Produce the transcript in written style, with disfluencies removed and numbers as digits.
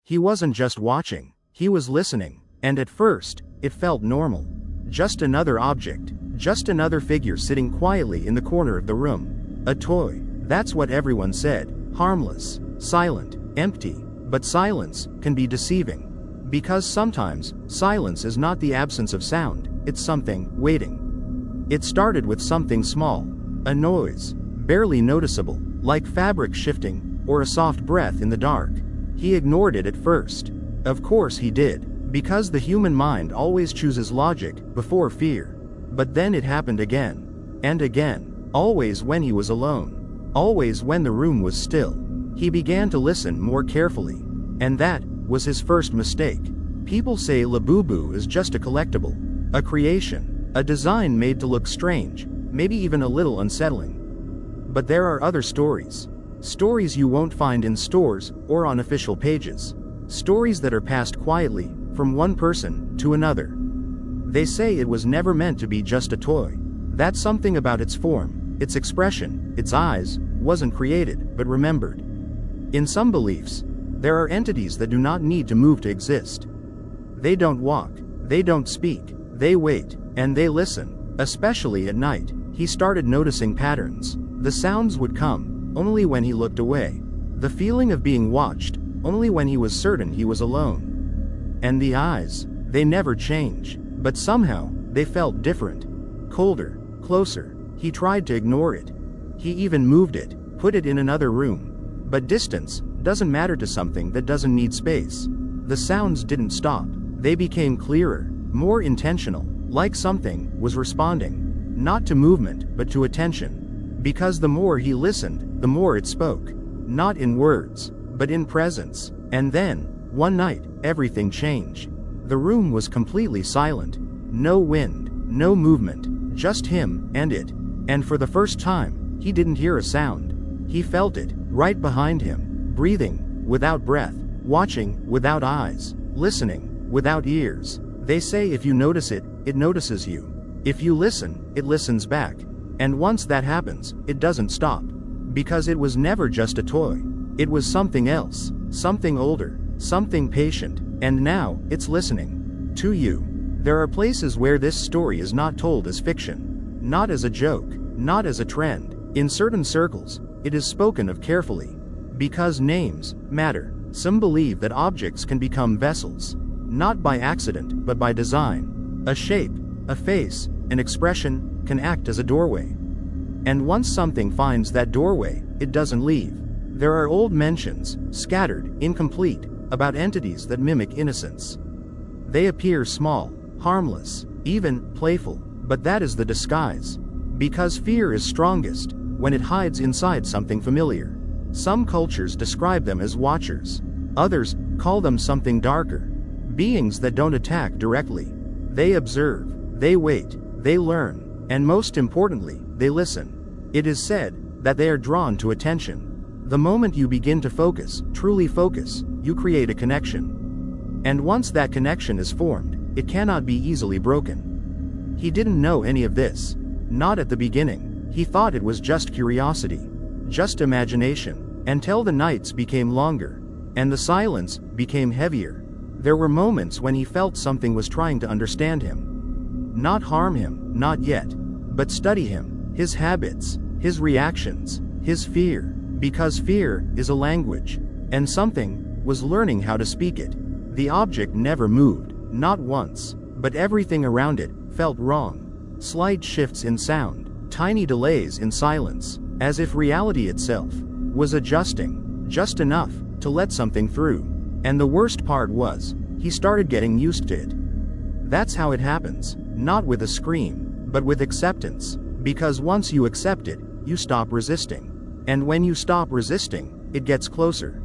He wasn't just watching, he was listening, and at first, it felt normal. Just another object, just another figure sitting quietly in the corner of the room. A toy, that's what everyone said, harmless, silent, empty. But silence can be deceiving. Because sometimes, silence is not the absence of sound, it's something waiting. It started with something small, a noise, barely noticeable, like fabric shifting, or a soft breath in the dark. He ignored it at first. Of course he did, because the human mind always chooses logic before fear. But then it happened again, and again, always when he was alone, always when the room was still. He began to listen more carefully. And that was his first mistake. People say labubu is just a collectible, a creation, a design made to look strange, maybe even a little unsettling. But there are other stories. Stories you won't find in stores or on official pages. Stories that are passed quietly, from one person to another. They say it was never meant to be just a toy. That something about its form, its expression, its eyes, wasn't created, but remembered. In some beliefs, there are entities that do not need to move to exist. They don't walk, they don't speak, they wait, and they listen. Especially at night, he started noticing patterns. The sounds would come, only when he looked away. The feeling of being watched, only when he was certain he was alone. And the eyes, they never change, but somehow, they felt different. Colder, closer. He tried to ignore it. He even moved it, put it in another room. But distance doesn't matter to something that doesn't need space. The sounds didn't stop. They became clearer, more intentional, like something was responding, not to movement, but to attention. Because the more he listened, the more it spoke. Not in words, but in presence. And then, one night, everything changed. The room was completely silent. No wind, no movement, just him and it. And for the first time, he didn't hear a sound. He felt it, right behind him. Breathing, without breath, watching, without eyes, listening, without ears. They say if you notice it, it notices you. If you listen, it listens back. And once that happens, it doesn't stop. Because it was never just a toy. It was something else, something older, something patient, and now, it's listening. To you. There are places where this story is not told as fiction. Not as a joke, not as a trend. In certain circles, it is spoken of carefully. Because names matter. Some believe that objects can become vessels. Not by accident, but by design. A shape, a face, an expression, can act as a doorway. And once something finds that doorway, it doesn't leave. There are old mentions, scattered, incomplete, about entities that mimic innocence. They appear small, harmless, even playful, but that is the disguise. Because fear is strongest when it hides inside something familiar. Some cultures describe them as watchers. Others call them something darker. Beings that don't attack directly. They observe, they wait, they learn, and most importantly, they listen. It is said that they are drawn to attention. The moment you begin to focus, truly focus, you create a connection. And once that connection is formed, it cannot be easily broken. He didn't know any of this. Not at the beginning. He thought it was just curiosity. Just imagination. Until the nights became longer. And the silence became heavier. There were moments when he felt something was trying to understand him. Not harm him, not yet. But study him, his habits, his reactions, his fear. Because fear is a language. And something was learning how to speak it. The object never moved, not once. But everything around it felt wrong. Slight shifts in sound, tiny delays in silence, as if reality itself was adjusting, just enough to let something through. And the worst part was, he started getting used to it. That's how it happens, not with a scream, but with acceptance. Because once you accept it, you stop resisting. And when you stop resisting, it gets closer.